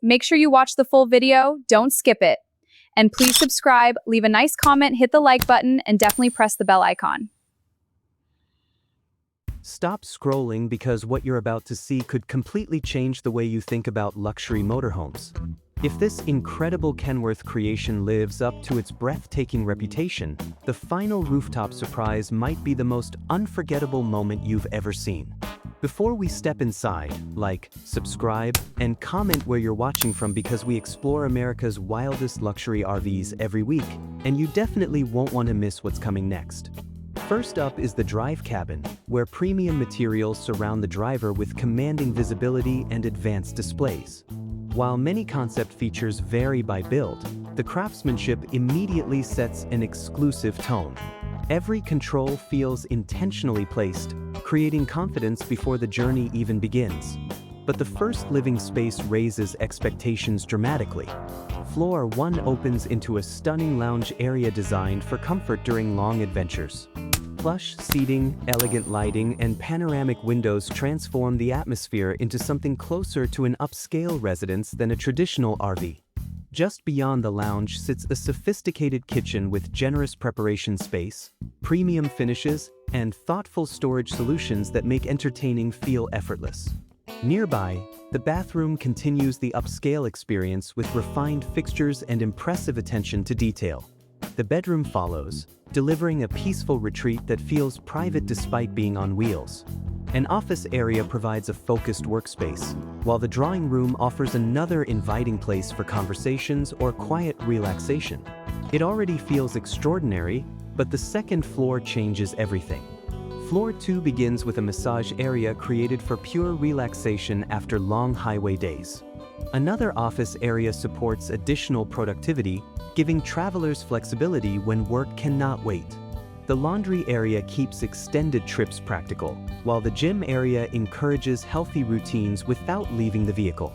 Make sure you watch the full video, don't skip it. And please subscribe, leave a nice comment, hit the like button, and definitely press the bell icon. Stop scrolling because what you're about to see could completely change the way you think about luxury motorhomes. If this incredible Kenworth creation lives up to its breathtaking reputation, the final rooftop surprise might be the most unforgettable moment you've ever seen. Before we step inside, like, subscribe, and comment where you're watching from because we explore America's wildest luxury RVs every week, and you definitely won't want to miss what's coming next. First up is the drive cabin, where premium materials surround the driver with commanding visibility and advanced displays. While many concept features vary by build, the craftsmanship immediately sets an exclusive tone. Every control feels intentionally placed, creating confidence before the journey even begins. But the first living space raises expectations dramatically. Floor 1 opens into a stunning lounge area designed for comfort during long adventures. Plush seating, elegant lighting, and panoramic windows transform the atmosphere into something closer to an upscale residence than a traditional RV. Just beyond the lounge sits a sophisticated kitchen with generous preparation space, premium finishes, and thoughtful storage solutions that make entertaining feel effortless. Nearby, the bathroom continues the upscale experience with refined fixtures and impressive attention to detail. The bedroom follows, delivering a peaceful retreat that feels private despite being on wheels. An office area provides a focused workspace, while the drawing room offers another inviting place for conversations or quiet relaxation. It already feels extraordinary, but the second floor changes everything. Floor 2 begins with a massage area created for pure relaxation after long highway days. Another office area supports additional productivity, giving travelers flexibility when work cannot wait. The laundry area keeps extended trips practical, while the gym area encourages healthy routines without leaving the vehicle.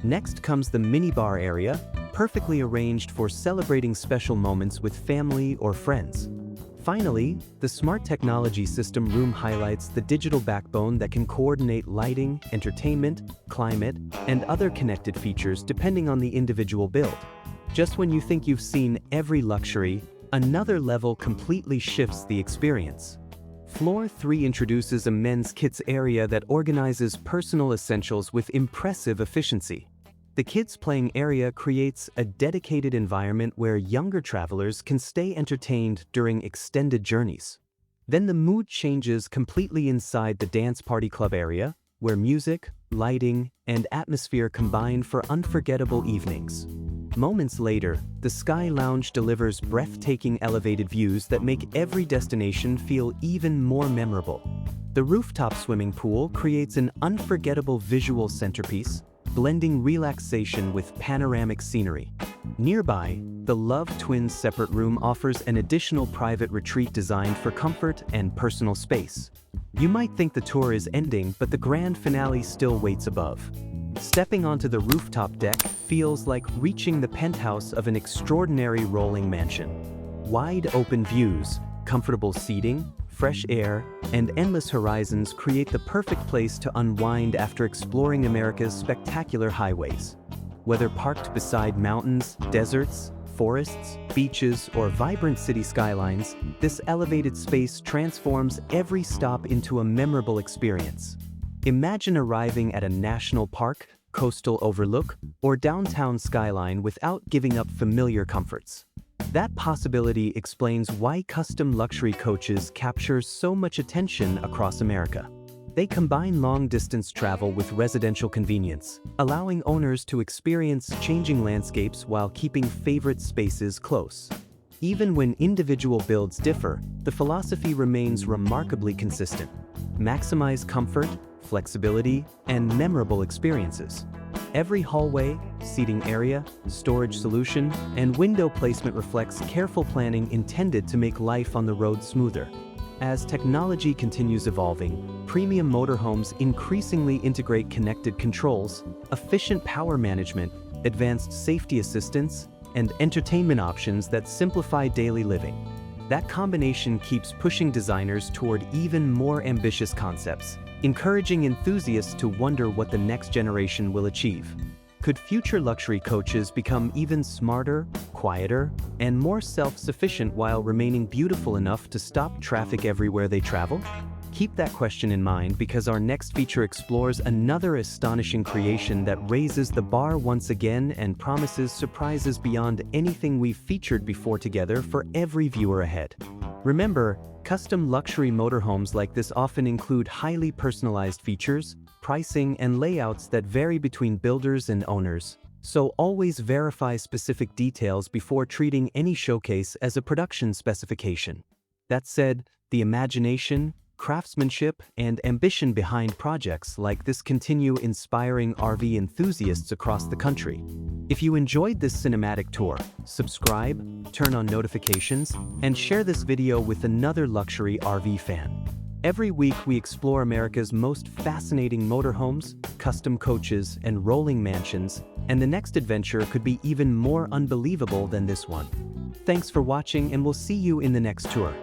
Next comes the minibar area, perfectly arranged for celebrating special moments with family or friends. Finally, the smart technology system room highlights the digital backbone that can coordinate lighting, entertainment, climate, and other connected features depending on the individual build. Just when you think you've seen every luxury, another level completely shifts the experience. Floor 3 introduces a men's kits area that organizes personal essentials with impressive efficiency. The kids' playing area creates a dedicated environment where younger travelers can stay entertained during extended journeys. Then the mood changes completely inside the dance party club area, where music, lighting, and atmosphere combine for unforgettable evenings. Moments later, the Sky Lounge delivers breathtaking elevated views that make every destination feel even more memorable. The rooftop swimming pool creates an unforgettable visual centerpiece, blending relaxation with panoramic scenery. Nearby, the Love Twins separate room offers an additional private retreat designed for comfort and personal space. You might think the tour is ending, but the grand finale still waits above. Stepping onto the rooftop deck feels like reaching the penthouse of an extraordinary rolling mansion. Wide open views, comfortable seating, fresh air, and endless horizons create the perfect place to unwind after exploring America's spectacular highways. Whether parked beside mountains, deserts, forests, beaches, or vibrant city skylines, this elevated space transforms every stop into a memorable experience. Imagine arriving at a national park, coastal overlook, or downtown skyline without giving up familiar comforts. That possibility explains why custom luxury coaches capture so much attention across America. They combine long-distance travel with residential convenience, allowing owners to experience changing landscapes while keeping favorite spaces close. Even when individual builds differ, the philosophy remains remarkably consistent. Maximize comfort, flexibility, and memorable experiences. Every hallway, seating area, storage solution, and window placement reflects careful planning intended to make life on the road smoother. As technology continues evolving, premium motorhomes increasingly integrate connected controls, efficient power management, advanced safety assistance, and entertainment options that simplify daily living. That combination keeps pushing designers toward even more ambitious concepts, encouraging enthusiasts to wonder what the next generation will achieve. Could future luxury coaches become even smarter, quieter, and more self-sufficient while remaining beautiful enough to stop traffic everywhere they travel? Keep that question in mind because our next feature explores another astonishing creation that raises the bar once again and promises surprises beyond anything we've featured before together for every viewer ahead. Remember, custom luxury motorhomes like this often include highly personalized features, pricing, and layouts that vary between builders and owners, so always verify specific details before treating any showcase as a production specification. That said, the imagination, craftsmanship, and ambition behind projects like this continue inspiring RV enthusiasts across the country. If you enjoyed this cinematic tour, subscribe, turn on notifications, and share this video with another luxury RV fan. Every week we explore America's most fascinating motorhomes, custom coaches, and rolling mansions, and the next adventure could be even more unbelievable than this one. Thanks for watching, and we'll see you in the next tour.